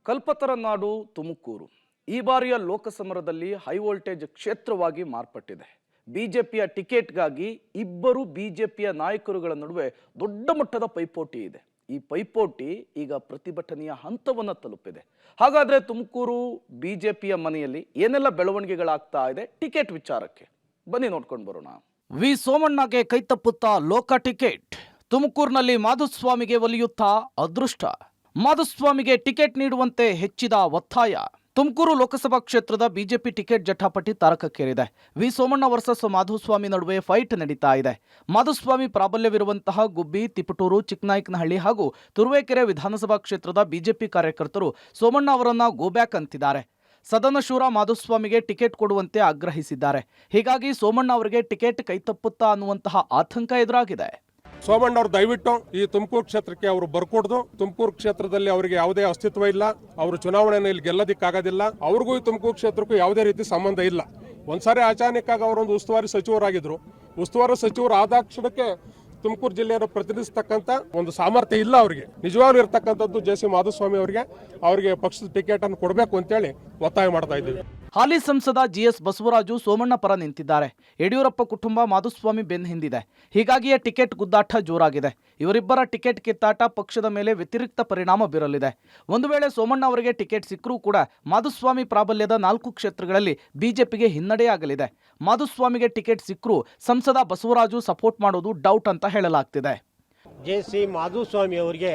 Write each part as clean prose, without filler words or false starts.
ಕಲ್ಪತರ ನಾಡು ತುಮಕೂರು ಈ ಬಾರಿಯ ಲೋಕಸಮರದಲ್ಲಿ high voltage ಕ್ಷೇತ್ರವಾಗಿ ಮಾರ್ಪಟ್ಟಿದೆ. ಬಿಜೆಪಿಯ ಟಿಕೆಟ್ಗಾಗಿ ಇಬ್ಬರು ಬಿಜೆಪಿಯ ನಾಯಕರುಗಳ ನಡುವೆ ದೊಡ್ಡ ಮಟ್ಟದ ಪೈಪೋಟಿ ಇದೆ. ಈ ಪೈಪೋಟಿ ಈಗ ಪ್ರತಿಭಟನೆಯ ಹಂತವನ್ನು ತಲುಪಿದೆ. ಹಾಗಾದ್ರೆ ತುಮಕೂರು ಬಿಜೆಪಿಯ ಮನೆಯಲ್ಲಿ ಏನೆಲ್ಲ ಬೆಳವಣಿಗೆಗಳಾಗ್ತಾ ಇದೆ ಟಿಕೆಟ್ ವಿಚಾರಕ್ಕೆ ಬನ್ನಿ ನೋಡ್ಕೊಂಡು ಬರೋಣ. ವಿ ಸೋಮಣ್ಣಗೆ ಕೈತಪ್ಪುತ್ತಾ ಲೋಕ ಟಿಕೆಟ್. ತುಮಕೂರಿನಲ್ಲಿ ಮಾಧುಸ್ವಾಮಿಗೆ ಒಲಿಯುತ್ತಾ ಅದೃಷ್ಟ. ಮಾಧುಸ್ವಾಮಿಗೆ ಟಿಕೆಟ್ ನೀಡುವಂತೆ ಹೆಚ್ಚಿದ ಒತ್ತಾಯ. ತುಮಕೂರು ಲೋಕಸಭಾ ಕ್ಷೇತ್ರದ ಬಿಜೆಪಿ ಟಿಕೆಟ್ ಜಟಾಪಟಿ ತಾರಕಕ್ಕೇರಿದೆ. ವಿ ಸೋಮಣ್ಣ ವರ್ಸಸ್ ಮಾಧುಸ್ವಾಮಿ ನಡುವೆ ಫೈಟ್ ನಡೀತಾ ಇದೆ. ಮಾಧುಸ್ವಾಮಿ ಪ್ರಾಬಲ್ಯವಿರುವಂತಹ ಗುಬ್ಬಿ, ತಿಪಟೂರು, ಚಿಕ್ಕನಾಯಕನಹಳ್ಳಿ ಹಾಗೂ ತುರುವೇಕೆರೆ ವಿಧಾನಸಭಾ ಕ್ಷೇತ್ರದ ಬಿಜೆಪಿ ಕಾರ್ಯಕರ್ತರು ಸೋಮಣ್ಣ ಅವರನ್ನ ಗೋಬ್ಯಾಕ್ ಅಂತಿದ್ದಾರೆ. ಸದನಶೂರ ಮಾಧುಸ್ವಾಮಿಗೆ ಟಿಕೆಟ್ ಕೊಡುವಂತೆ ಆಗ್ರಹಿಸಿದ್ದಾರೆ. ಹೀಗಾಗಿ ಸೋಮಣ್ಣ ಅವರಿಗೆ ಟಿಕೆಟ್ ಕೈತಪ್ಪುತ್ತಾ ಅನ್ನುವಂತಹ ಆತಂಕ ಎದುರಾಗಿದೆ. ಸೋಮಣ್ಣ ಅವರು ದಯವಿಟ್ಟು ಈ ತುಮಕೂರು ಕ್ಷೇತ್ರಕ್ಕೆ ಅವರು ಬರ್ಕೊಡ್ದು. ತುಮಕೂರು ಕ್ಷೇತ್ರದಲ್ಲಿ ಅವರಿಗೆ ಯಾವುದೇ ಅಸ್ತಿತ್ವ ಇಲ್ಲ. ಅವರು ಚುನಾವಣೆಯಲ್ಲಿ ಗೆಲ್ಲೋದಿಕ್ಕಾಗೋದಿಲ್ಲ. ಅವ್ರಿಗೂ ಈ ತುಮಕೂರು ಕ್ಷೇತ್ರಕ್ಕೂ ಯಾವುದೇ ರೀತಿ ಸಂಬಂಧ ಇಲ್ಲ. ಒಂದ್ಸಾರಿ ಅಚಾನಕ್ಕಾಗಿ ಅವರೊಂದು ಉಸ್ತುವಾರಿ ಸಚಿವರಾಗಿದ್ರು. ಉಸ್ತುವಾರಿ ಸಚಿವರು ಆದಾಕ್ಷಣಕ್ಕೆ ತುಮಕೂರು ಜಿಲ್ಲೆಯನ್ನು ಪ್ರತಿನಿಧಿಸ್ತಕ್ಕಂಥ ಒಂದು ಸಾಮರ್ಥ್ಯ ಇಲ್ಲ ಅವರಿಗೆ. ನಿಜವಾಗ್ಲೂ ಇರತಕ್ಕಂಥದ್ದು ಜೆ.ಸಿ. ಮಾಧುಸ್ವಾಮಿ ಅವರಿಗೆ ಪಕ್ಷದ ಟಿಕೆಟ್ ಅನ್ನು ಕೊಡಬೇಕು ಅಂತೇಳಿ ಒತ್ತಾಯ ಮಾಡ್ತಾ ಇದ್ದೀವಿ. ಹಾಲಿ ಸಂಸದ ಜಿಎಸ್ ಬಸವರಾಜು ಸೋಮಣ್ಣ ಪರ ನಿಂತಿದ್ದಾರೆ. ಯಡಿಯೂರಪ್ಪ ಕುಟುಂಬ ಮಾಧುಸ್ವಾಮಿ ಬೆನ್ನ ಹಿಂದಿದೆ. ಹೀಗಾಗಿಯೇ ಟಿಕೆಟ್ ಗುದ್ದಾಟ ಜೋರಾಗಿದೆ. ಇವರಿಬ್ಬರ ಟಿಕೆಟ್ ಕಿತ್ತಾಟ ಪಕ್ಷದ ಮೇಲೆ ವ್ಯತಿರಿಕ್ತ ಪರಿಣಾಮ ಬೀರಲಿದೆ. ಒಂದು ವೇಳೆ ಸೋಮಣ್ಣ ಅವರಿಗೆ ಟಿಕೆಟ್ ಸಿಕ್ಕರೂ ಕೂಡ ಮಾಧುಸ್ವಾಮಿ ಪ್ರಾಬಲ್ಯದ 4 ಕ್ಷೇತ್ರಗಳಲ್ಲಿ ಬಿಜೆಪಿಗೆ ಹಿನ್ನಡೆಯಾಗಲಿದೆ. ಮಾಧುಸ್ವಾಮಿಗೆ ಟಿಕೆಟ್ ಸಿಕ್ಕರೂ ಸಂಸದ ಬಸವರಾಜು ಸಪೋರ್ಟ್ ಮಾಡೋದು ಡೌಟ್ ಅಂತ ಹೇಳಲಾಗ್ತಿದೆ. ಜೆ.ಸಿ. ಮಾಧುಸ್ವಾಮಿ ಅವರಿಗೆ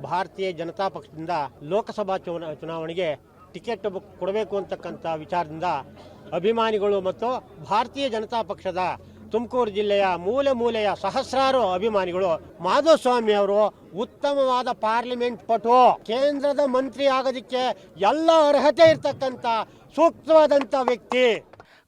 ಭಾರತೀಯ ಜನತಾ ಪಕ್ಷದಿಂದ ಲೋಕಸಭಾ ಚುನಾವಣೆಗೆ ಟಿಕೆಟ್ ಕೊಡಬೇಕು ಅಂತಕ್ಕಂಥ ವಿಚಾರದಿಂದ ಅಭಿಮಾನಿಗಳು ಮತ್ತು ಭಾರತೀಯ ಜನತಾ ಪಕ್ಷದ ತುಮಕೂರು ಜಿಲ್ಲೆಯ ಮೂಲೆಯ ಸಹಸ್ರಾರು ಅಭಿಮಾನಿಗಳು ಮಾಧುಸ್ವಾಮಿ ಅವರು ಉತ್ತಮವಾದ ಪಾರ್ಲಿಮೆಂಟ್ ಪಟು, ಕೇಂದ್ರದ ಮಂತ್ರಿ ಆಗೋದಕ್ಕೆ ಎಲ್ಲ ಅರ್ಹತೆ ಇರತಕ್ಕಂಥ ಸೂಕ್ತವಾದಂಥ ವ್ಯಕ್ತಿ.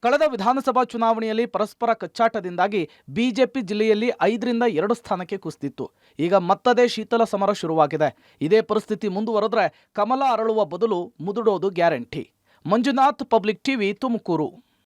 ಕಳೆದ ವಿಧಾನಸಭಾ ಚುನಾವಣೆಯಲ್ಲಿ ಪರಸ್ಪರ ಕಚ್ಚಾಟದಿಂದಾಗಿ ಬಿಜೆಪಿ ಜಿಲ್ಲೆಯಲ್ಲಿ 5ರಿಂದ 2 ಸ್ಥಾನಕ್ಕೆ ಕುಸಿದಿತ್ತು. ಈಗ ಮತ್ತದೇ ಶೀತಲ ಸಮರ ಶುರುವಾಗಿದೆ. ಇದೇ ಪರಿಸ್ಥಿತಿ ಮುಂದುವರೆದ್ರೆ ಕಮಲ ಅರಳುವ ಬದಲು ಮುದುಡೋದು guarantee. Manjunath, public TV, Tumakuru.